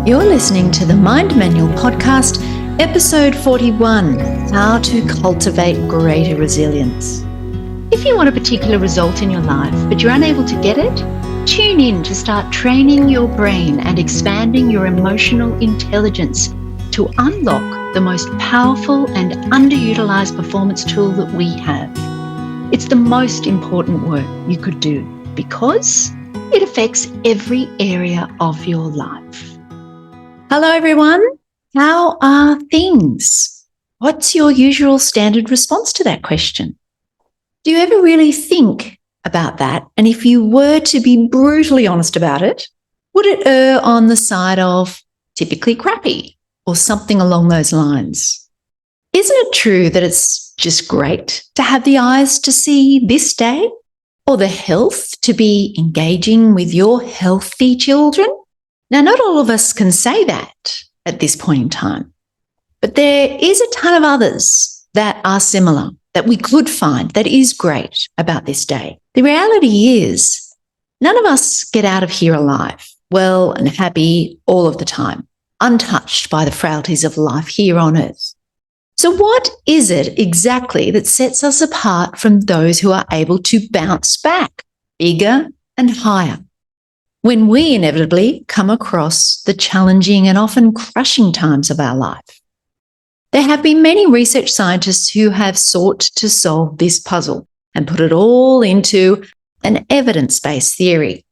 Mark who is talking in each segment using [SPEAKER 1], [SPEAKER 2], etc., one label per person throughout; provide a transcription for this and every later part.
[SPEAKER 1] You're listening to the Mind Manual Podcast, episode 41, How to Cultivate Greater Resilience. If you want a particular result in your life, but you're unable to get it, tune in to start training your brain and expanding your emotional intelligence to unlock the most powerful and underutilized performance tool that we have. It's the most important work you could do because it affects every area of your life. Hello, everyone. How are things? What's your usual standard response to that question? Do you ever really think about that? And if you were to be brutally honest about it, would it err on the side of typically crappy or something along those lines? Isn't it true that it's just great to have the eyes to see this day or the health to be engaging with your healthy children? Now, not all of us can say that at this point in time, but there is a ton of others that are similar that we could find that is great about this day. The reality is none of us get out of here alive, well and happy all of the time, untouched by the frailties of life here on earth. So what is it exactly that sets us apart from those who are able to bounce back bigger and higher when we inevitably come across the challenging and often crushing times of our life? There have been many research scientists who have sought to solve this puzzle and put it all into an evidence-based theory.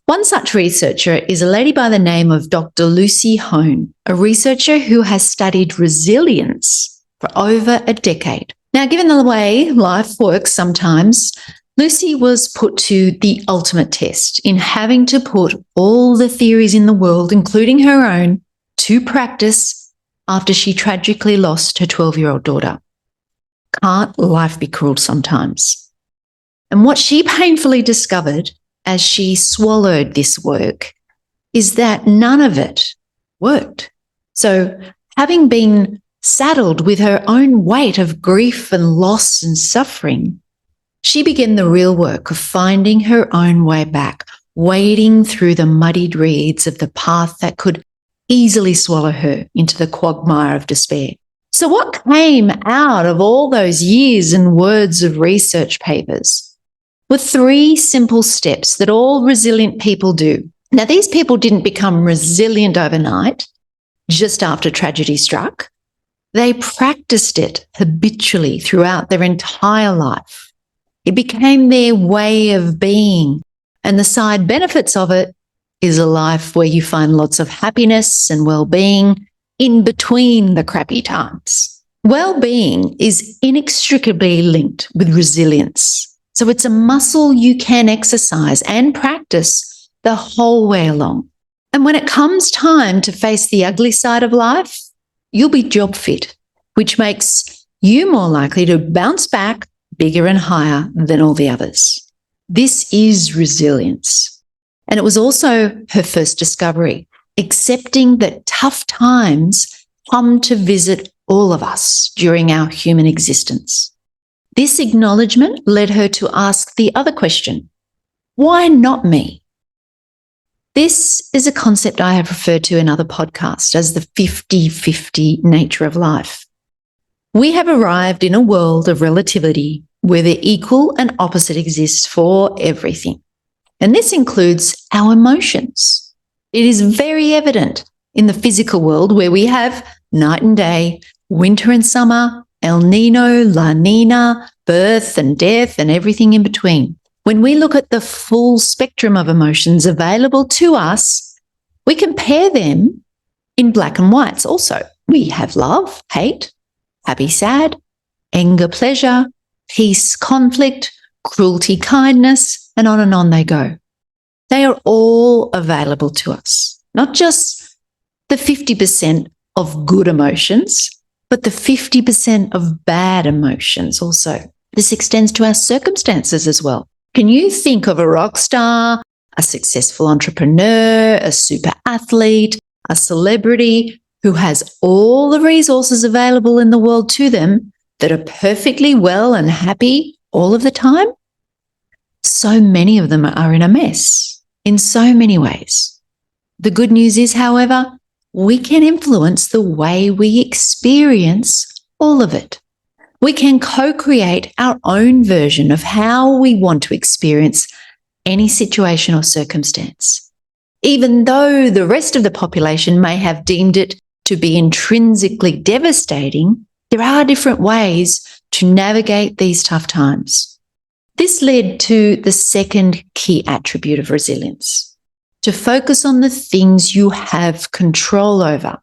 [SPEAKER 1] One such researcher is a lady by the name of Dr. Lucy Hone, a researcher who has studied resilience for over a decade. Now, given the way life works sometimes, Lucy was put to the ultimate test in having to put all the theories in the world, including her own, to practice after she tragically lost her 12-year-old daughter. Can't life be cruel sometimes? And what she painfully discovered as she swallowed this work is that none of it worked. So having been saddled with her own weight of grief and loss and suffering, she began the real work of finding her own way back, wading through the muddied reeds of the path that could easily swallow her into the quagmire of despair. So what came out of all those years and words of research papers were 3 simple steps that all resilient people do. Now, these people didn't become resilient overnight, just after tragedy struck. They practiced it habitually throughout their entire life. It became their way of being, and the side benefits of it is a life where you find lots of happiness and well-being in between the crappy times. Well-being is inextricably linked with resilience. So it's a muscle you can exercise and practice the whole way along. And when it comes time to face the ugly side of life, you'll be job fit, which makes you more likely to bounce back bigger and higher than all the others. This is resilience. And it was also her first discovery, accepting that tough times come to visit all of us during our human existence. This acknowledgement led her to ask the other question, why not me? This is a concept I have referred to in other podcasts as the 50-50 nature of life. We have arrived in a world of relativity where the equal and opposite exists for everything. And this includes our emotions. It is very evident in the physical world where we have night and day, winter and summer, El Nino, La Nina, birth and death, and everything in between. When we look at the full spectrum of emotions available to us, we compare them in black and whites also. We have love, hate, happy, sad, anger, pleasure, peace, conflict, cruelty, kindness, and on they go. They are all available to us, not just the 50% of good emotions, but the 50% of bad emotions also. This extends to our circumstances as well. Can you think of a rock star, a successful entrepreneur, a super athlete, a celebrity who has all the resources available in the world to them that are perfectly well and happy all of the time? So many of them are in a mess in so many ways. The good news is, however, we can influence the way we experience all of it. We can co-create our own version of how we want to experience any situation or circumstance. Even though the rest of the population may have deemed it to be intrinsically devastating, there are different ways to navigate these tough times. This led to the second key attribute of resilience: to focus on the things you have control over.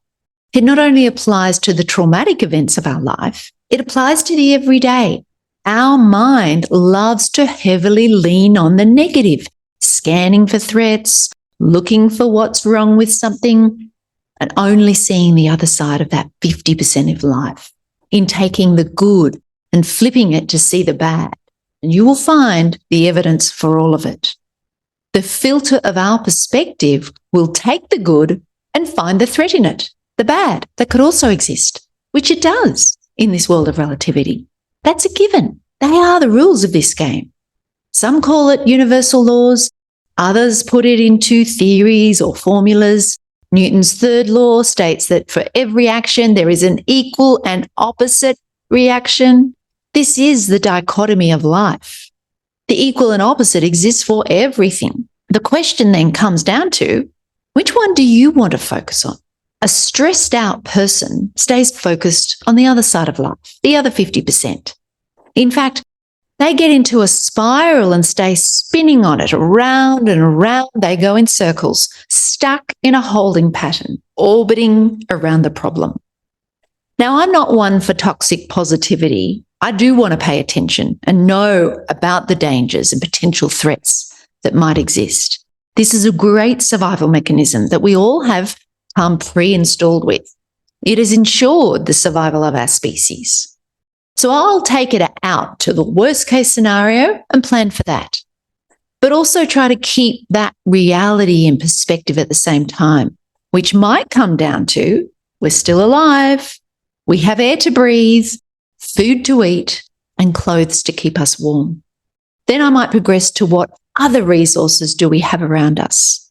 [SPEAKER 1] It not only applies to the traumatic events of our life, it applies to the everyday. Our mind loves to heavily lean on the negative, scanning for threats, looking for what's wrong with something, and only seeing the other side of that 50% of life, in taking the good and flipping it to see the bad. And you will find the evidence for all of it. The filter of our perspective will take the good and find the threat in it, the bad that could also exist, which it does in this world of relativity. That's a given. They are the rules of this game. Some call it universal laws. Others put it into theories or formulas. Newton's third law states that for every action, there is an equal and opposite reaction. This is the dichotomy of life. The equal and opposite exists for everything. The question then comes down to, which one do you want to focus on? A stressed out person stays focused on the other side of life, the other 50%. In fact, they get into a spiral and stay spinning on it. Around and around they go in circles, stuck in a holding pattern, orbiting around the problem. Now, I'm not one for toxic positivity. I do want to pay attention and know about the dangers and potential threats that might exist. This is a great survival mechanism that we all have come pre-installed with. It has ensured the survival of our species. So I'll take it out to the worst case scenario and plan for that, but also try to keep that reality in perspective at the same time, which might come down to we're still alive, we have air to breathe, food to eat, and clothes to keep us warm. Then I might progress to what other resources do we have around us.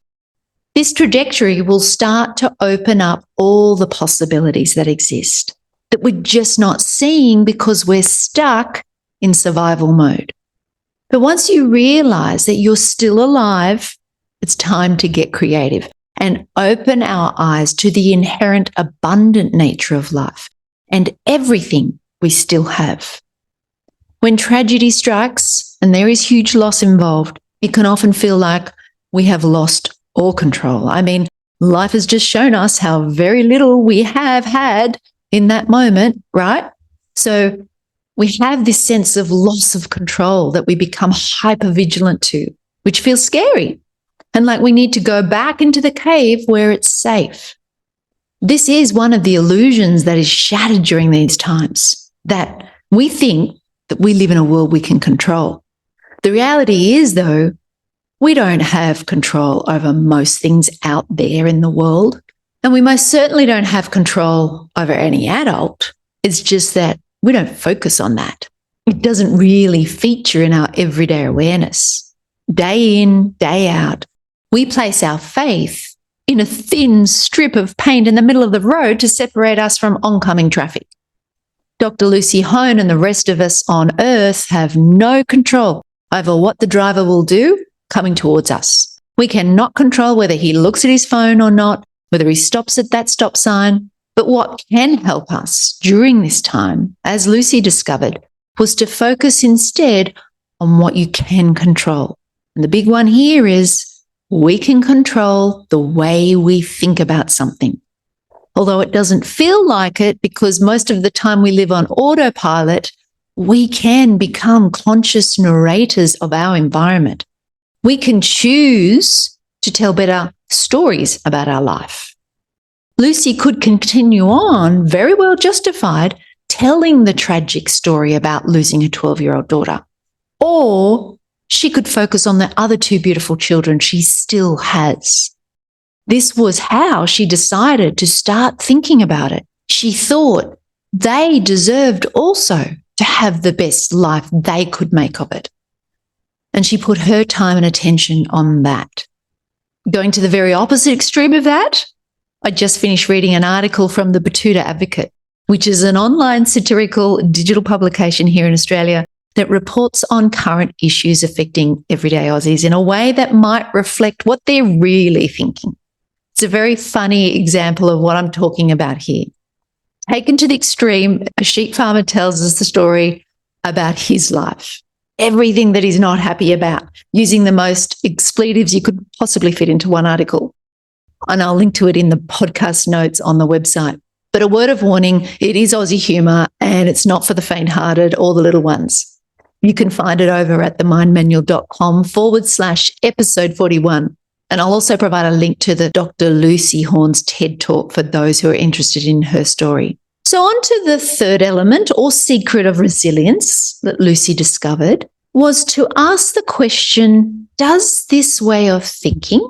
[SPEAKER 1] This trajectory will start to open up all the possibilities that exist that we're just not seeing because we're stuck in survival mode. But once you realize that you're still alive, it's time to get creative and open our eyes to the inherent abundant nature of life and everything we still have. When tragedy strikes and there is huge loss involved, it can often feel like we have lost all control. I mean, life has just shown us how very little we have had in that moment, right? So we have this sense of loss of control that we become hyper-vigilant to, which feels scary. And like we need to go back into the cave where it's safe. This is one of the illusions that is shattered during these times, that we think that we live in a world we can control. The reality is, though, we don't have control over most things out there in the world. And we most certainly don't have control over any adult. It's just that we don't focus on that. It doesn't really feature in our everyday awareness. Day in, day out, we place our faith in a thin strip of paint in the middle of the road to separate us from oncoming traffic. Dr. Lucy Hone and the rest of us on Earth have no control over what the driver will do coming towards us. We cannot control whether he looks at his phone or not, whether he stops at that stop sign. But what can help us during this time, as Lucy discovered, was to focus instead on what you can control. And the big one here is we can control the way we think about something. Although it doesn't feel like it because most of the time we live on autopilot, we can become conscious narrators of our environment. We can choose to tell better stories about our life. Lucy could continue on, very well justified, telling the tragic story about losing a 12-year-old daughter. Or she could focus on the other two beautiful children she still has. This was how she decided to start thinking about it. She thought they deserved also to have the best life they could make of it. And she put her time and attention on that. Going to the very opposite extreme of that, I just finished reading an article from the Batuta Advocate, which is an online satirical digital publication here in Australia that reports on current issues affecting everyday Aussies in a way that might reflect what they're really thinking. It's a very funny example of what I'm talking about here. Taken to the extreme, a sheep farmer tells us the story about his life, everything that he's not happy about, using the most expletives you could possibly fit into one article. And I'll link to it in the podcast notes on the website. But a word of warning, it is Aussie humour and it's not for the faint-hearted or the little ones. You can find it over at themindmanual.com/episode 41. And I'll also provide a link to the Dr. Lucy Horn's TED Talk for those who are interested in her story. So on to the third element or secret of resilience that Lucy discovered was to ask the question, does this way of thinking,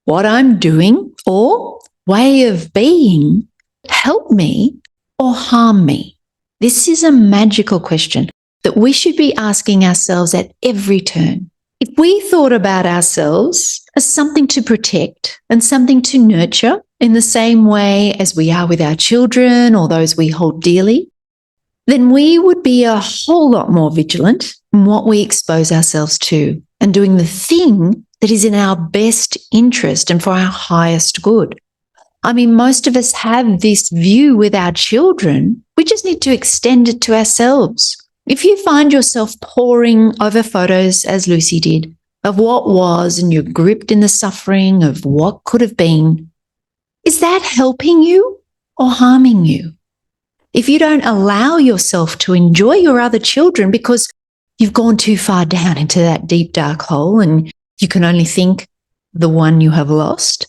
[SPEAKER 1] what I'm doing, or way of being help me or harm me? This is a magical question that we should be asking ourselves at every turn. If we thought about ourselves as something to protect and something to nurture in the same way as we are with our children or those we hold dearly, then we would be a whole lot more vigilant in what we expose ourselves to and doing the thing that is in our best interest and for our highest good. I mean, most of us have this view with our children. We just need to extend it to ourselves. If you find yourself poring over photos, as Lucy did, of what was and you're gripped in the suffering of what could have been, is that helping you or harming you? If you don't allow yourself to enjoy your other children because you've gone too far down into that deep, dark hole and you can only think the one you have lost,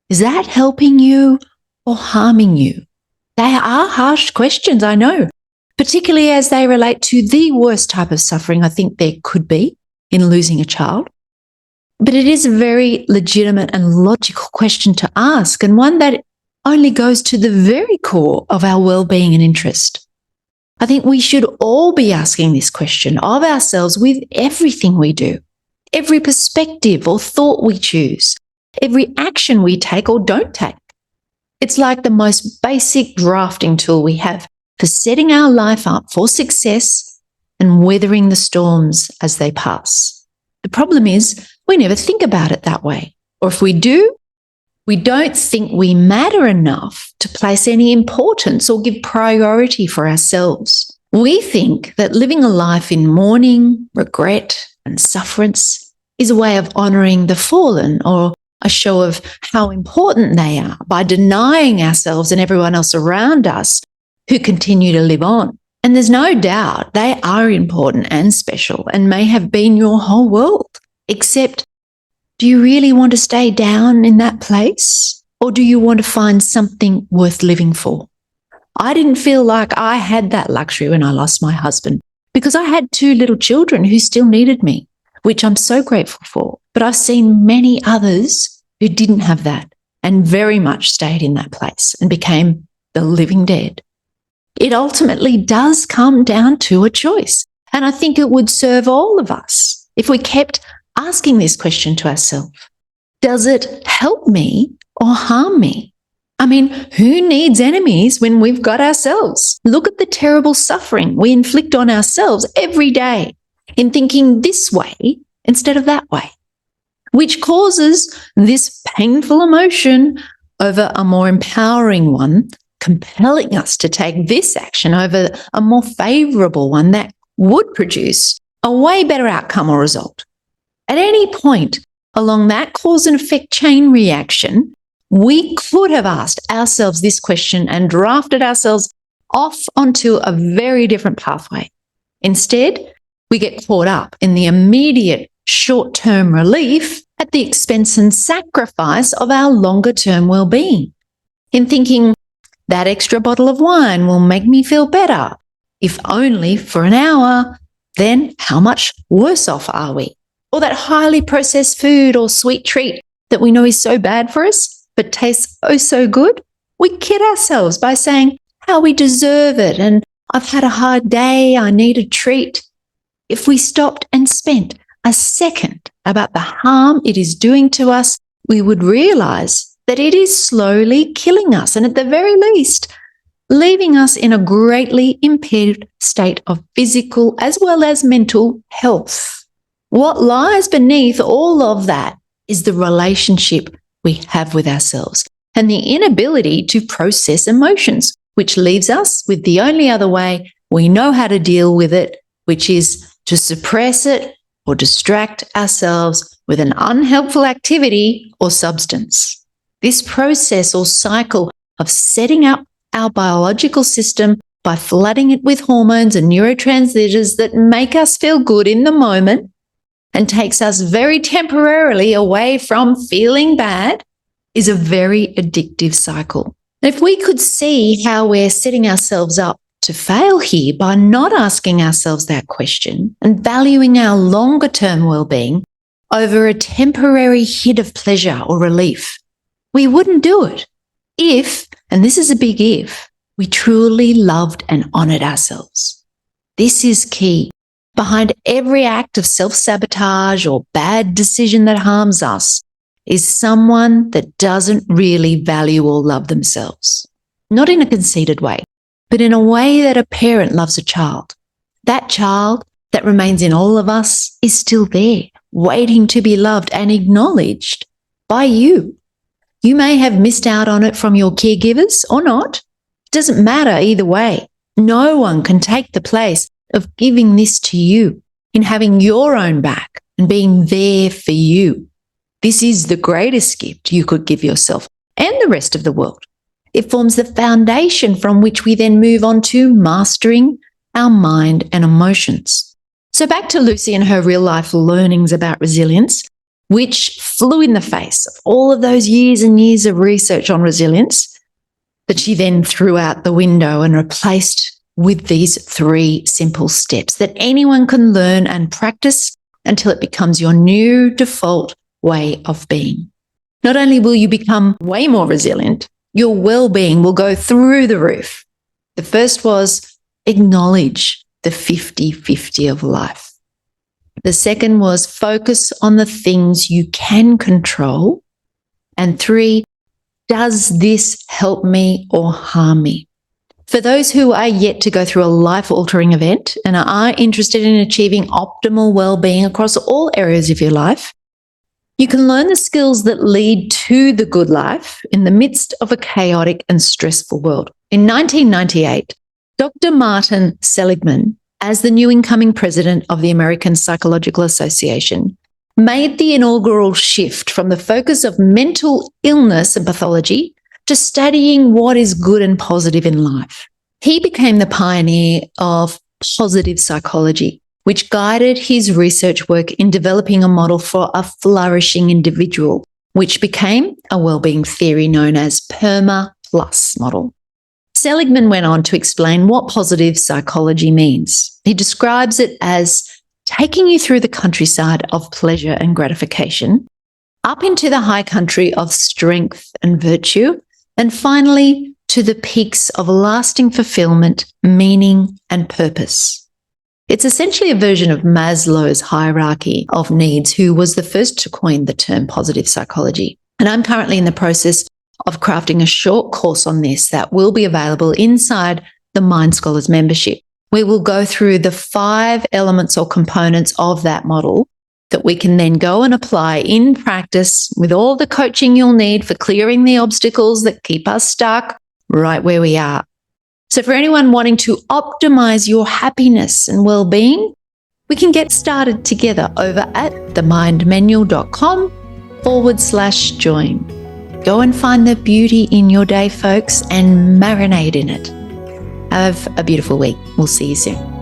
[SPEAKER 1] is that helping you or harming you? They are harsh questions, I know, particularly as they relate to the worst type of suffering I think there could be in losing a child. But it is a very legitimate and logical question to ask, and one that only goes to the very core of our well-being and interest. I think we should all be asking this question of ourselves with everything we do, every perspective or thought we choose, every action we take or don't take. It's like the most basic drafting tool we have for setting our life up for success and weathering the storms as they pass. The problem is we never think about it that way. Or if we do, we don't think we matter enough to place any importance or give priority for ourselves. We think that living a life in mourning, regret, and sufferance is a way of honouring the fallen or a show of how important they are by denying ourselves and everyone else around us who continue to live on. And there's no doubt they are important and special and may have been your whole world. Except, do you really want to stay down in that place? Or do you want to find something worth living for? I didn't feel like I had that luxury when I lost my husband because I had 2 little children who still needed me, which I'm so grateful for. But I've seen many others who didn't have that and very much stayed in that place and became the living dead. It ultimately does come down to a choice. And I think it would serve all of us if we kept asking this question to ourselves. Does it help me or harm me? I mean, who needs enemies when we've got ourselves? Look at the terrible suffering we inflict on ourselves every day in thinking this way instead of that way, which causes this painful emotion over a more empowering one, compelling us to take this action over a more favourable one that would produce a way better outcome or result. At any point along that cause and effect chain reaction, we could have asked ourselves this question and drafted ourselves off onto a very different pathway. Instead, we get caught up in the immediate short-term relief at the expense and sacrifice of our longer-term well-being, in thinking that extra bottle of wine will make me feel better, if only for an hour. Then how much worse off are we? Or that highly processed food or sweet treat that we know is so bad for us, but tastes oh so good. We kid ourselves by saying how we deserve it and I've had a hard day, I need a treat. If we stopped and spent a second about the harm it is doing to us, we would realise that it is slowly killing us and at the very least, leaving us in a greatly impaired state of physical as well as mental health. What lies beneath all of that is the relationship we have with ourselves and the inability to process emotions, which leaves us with the only other way we know how to deal with it, which is to suppress it or distract ourselves with an unhelpful activity or substance. This process or cycle of setting up our biological system by flooding it with hormones and neurotransmitters that make us feel good in the moment and takes us very temporarily away from feeling bad is a very addictive cycle. If we could see how we're setting ourselves up to fail here by not asking ourselves that question and valuing our longer term well-being over a temporary hit of pleasure or relief, we wouldn't do it if, and this is a big if, we truly loved and honored ourselves. This is key. Behind every act of self-sabotage or bad decision that harms us is someone that doesn't really value or love themselves. Not in a conceited way, but in a way that a parent loves a child. That child that remains in all of us is still there, waiting to be loved and acknowledged by you. You may have missed out on it from your caregivers or not. It doesn't matter either way. No one can take the place of giving this to you in having your own back and being there for you. This is the greatest gift you could give yourself and the rest of the world. It forms the foundation from which we then move on to mastering our mind and emotions. So back to Lucy and her real life learnings about resilience, which flew in the face of all of those years and years of research on resilience that she then threw out the window and replaced with these 3 simple steps that anyone can learn and practice until it becomes your new default way of being. Not only will you become way more resilient, your well-being will go through the roof. The first was acknowledge the 50-50 of life. The second was focus on the things you can control. And 3, does this help me or harm me? For those who are yet to go through a life-altering event and are interested in achieving optimal well-being across all areas of your life, you can learn the skills that lead to the good life in the midst of a chaotic and stressful world. In 1998, Dr. Martin Seligman, as the new incoming president of the American Psychological Association, made the inaugural shift from the focus of mental illness and pathology to studying what is good and positive in life. He became the pioneer of positive psychology, which guided his research work in developing a model for a flourishing individual, which became a well-being theory known as PERMA Plus model. Seligman went on to explain what positive psychology means. He describes it as taking you through the countryside of pleasure and gratification, up into the high country of strength and virtue, and finally to the peaks of lasting fulfillment, meaning, and purpose. It's essentially a version of Maslow's hierarchy of needs, who was the first to coin the term positive psychology. And I'm currently in the process of crafting a short course on this that will be available inside the Mind Scholars membership. We will go through the 5 elements or components of that model that we can then go and apply in practice with all the coaching you'll need for clearing the obstacles that keep us stuck right where we are. So for anyone wanting to optimize your happiness and well-being, we can get started together over at themindmanual.com/join. Go and find the beauty in your day, folks, and marinate in it. Have a beautiful week. We'll see you soon.